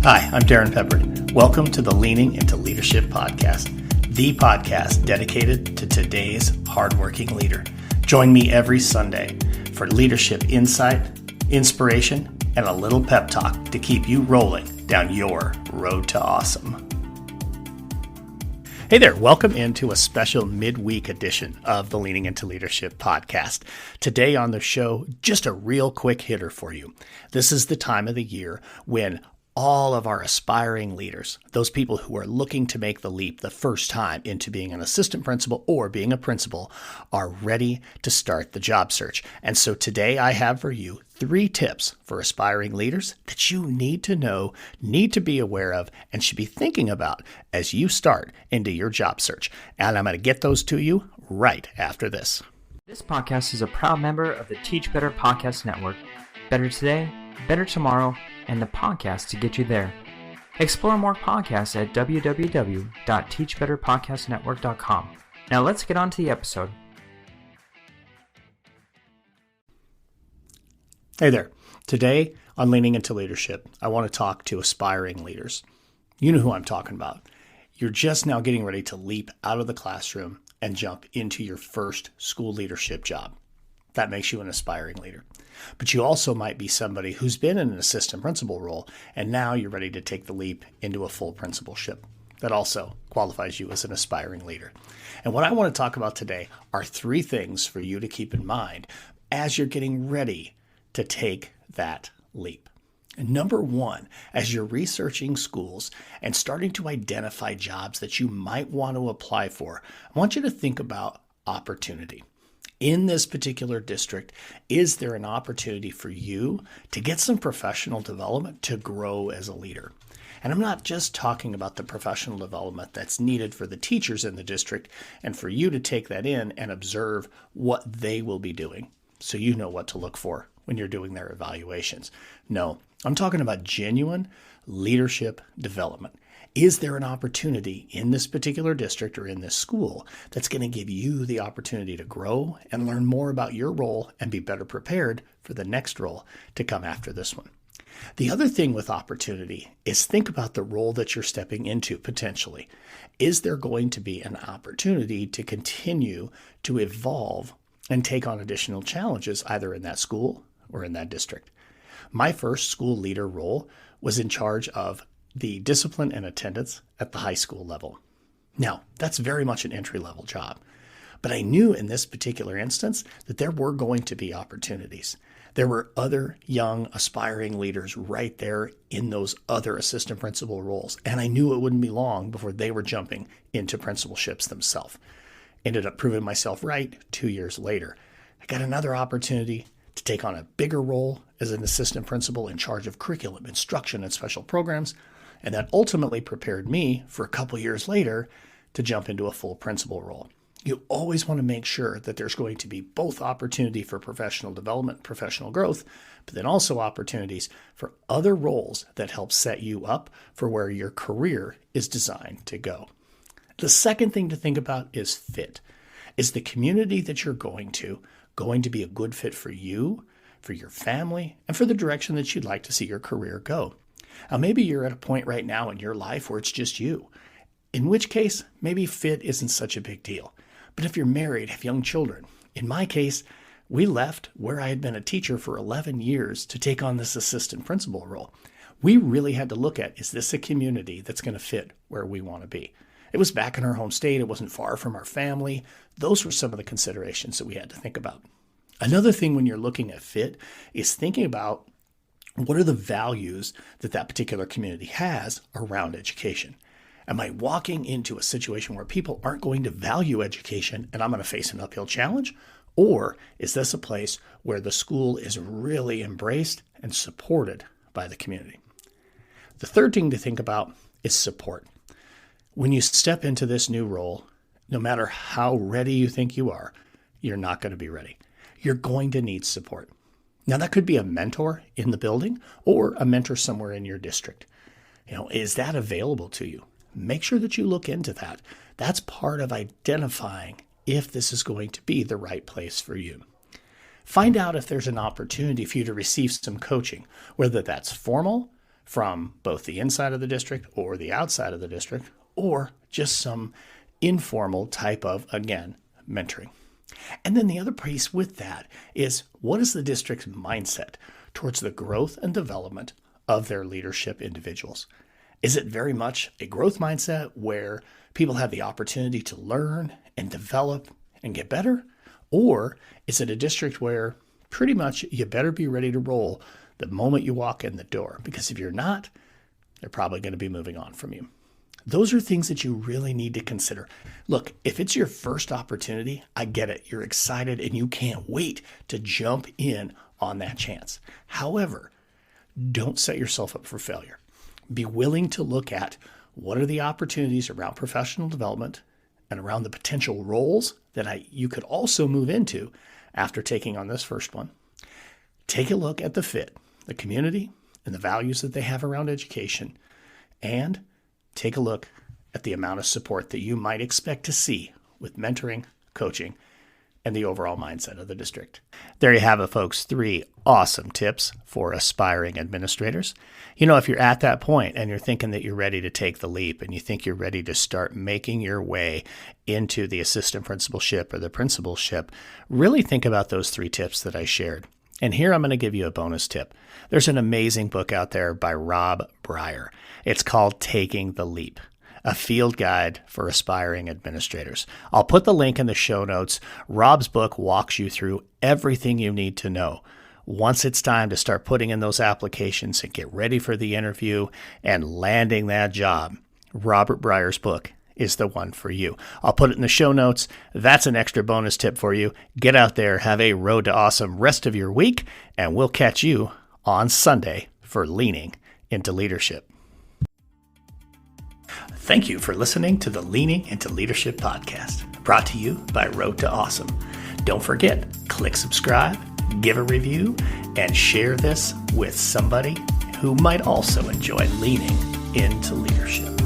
Hi, I'm Darrin Peppard. Welcome to the Leaning into Leadership podcast, the podcast dedicated to today's hardworking leader. Join me every Sunday for leadership insight, inspiration, and a little pep talk to keep you rolling down your road to awesome. Hey there, welcome into a special midweek edition of the Leaning into Leadership podcast. Today on the show, just a real quick hitter for you. This is the time of the year when all of our aspiring leaders, those people who are looking to make the leap the first time into being an assistant principal or being a principal, are ready to start the job search. And so today I have for you 3 tips for aspiring leaders that you need to know, need to be aware of, and should be thinking about as you start into your job search. And I'm going to get those to you right after this. This podcast is a proud member of the Teach Better Podcast Network. Better today, better tomorrow, and the podcast to get you there. Explore more podcasts at www.teachbetterpodcastnetwork.com. Now let's get on to the episode. Hey there. Today on Leaning into Leadership, I want to talk to aspiring leaders. You know who I'm talking about. You're just now getting ready to leap out of the classroom and jump into your first school leadership job. That makes you an aspiring leader. But you also might be somebody who's been in an assistant principal role, and now you're ready to take the leap into a full principalship. That also qualifies you as an aspiring leader. And what I want to talk about today are 3 things for you to keep in mind as you're getting ready to take that leap. And number 1, as you're researching schools and starting to identify jobs that you might want to apply for, I want you to think about opportunity. In this particular district, is there an opportunity for you to get some professional development to grow as a leader? And I'm not just talking about the professional development that's needed for the teachers in the district and for you to take that in and observe what they will be doing so you know what to look for when you're doing their evaluations. No, I'm talking about genuine leadership development. Is there an opportunity in this particular district or in this school that's going to give you the opportunity to grow and learn more about your role and be better prepared for the next role to come after this one? The other thing with opportunity is think about the role that you're stepping into potentially. Is there going to be an opportunity to continue to evolve and take on additional challenges either in that school or in that district? My first school leader role was in charge of the discipline and attendance at the high school level. Now, that's very much an entry-level job, but I knew in this particular instance that there were going to be opportunities. There were other young, aspiring leaders right there in those other assistant principal roles, and I knew it wouldn't be long before they were jumping into principalships themselves. Ended up proving myself right 2 years later. I got another opportunity to take on a bigger role as an assistant principal in charge of curriculum, instruction, and special programs. And that ultimately prepared me for a couple years later to jump into a full principal role. You always want to make sure that there's going to be both opportunity for professional development, professional growth, but then also opportunities for other roles that help set you up for where your career is designed to go. The second thing to think about is fit. Is the community that you're going to be a good fit for you, for your family, and for the direction that you'd like to see your career go? Now, maybe you're at a point right now in your life where it's just you, in which case maybe fit isn't such a big deal. But if you're married, have young children, in my case, we left where I had been a teacher for 11 years to take on this assistant principal role. We really had to look at, is this a community that's going to fit where we want to be? It was back in our home state. It wasn't far from our family. Those were some of the considerations that we had to think about. Another thing when you're looking at fit is thinking about what are the values that that particular community has around education? Am I walking into a situation where people aren't going to value education and I'm going to face an uphill challenge? Or is this a place where the school is really embraced and supported by the community? The third thing to think about is support. When you step into this new role, no matter how ready you think you are, you're not going to be ready. You're going to need support. Now, that could be a mentor in the building or a mentor somewhere in your district. Is that available to you? Make sure that you look into that. That's part of identifying if this is going to be the right place for you. Find out if there's an opportunity for you to receive some coaching, whether that's formal, from both the inside of the district or the outside of the district, or just some informal type of, again, mentoring. And then the other piece with that is, what is the district's mindset towards the growth and development of their leadership individuals? Is it very much a growth mindset where people have the opportunity to learn and develop and get better? Or is it a district where pretty much you better be ready to roll the moment you walk in the door? Because if you're not, they're probably going to be moving on from you. Those are things that you really need to consider. Look, if it's your first opportunity, I get it. You're excited and you can't wait to jump in on that chance. However, don't set yourself up for failure. Be willing to look at what are the opportunities around professional development and around the potential roles that you could also move into after taking on this first one. Take a look at the fit, the community, and the values that they have around education, and take a look at the amount of support that you might expect to see with mentoring, coaching, and the overall mindset of the district. There you have it, folks. 3 awesome tips for aspiring administrators. If you're at that point and you're thinking that you're ready to take the leap and you think you're ready to start making your way into the assistant principalship or the principalship, really think about those 3 tips that I shared. And here I'm going to give you a bonus tip. There's an amazing book out there by Rob Breyer. It's called Taking the Leap, a field guide for aspiring administrators. I'll put the link in the show notes. Rob's book walks you through everything you need to know once it's time to start putting in those applications and get ready for the interview and landing that job. Robert Breyer's book is the one for you. I'll put it in the show notes. That's an extra bonus tip for you. Get out there, have a road to awesome rest of your week, and we'll catch you on Sunday for Leaning into Leadership. Thank you for listening to the Leaning into Leadership podcast, brought to you by Road to Awesome. Don't forget, click subscribe, give a review, and share this with somebody who might also enjoy leaning into leadership.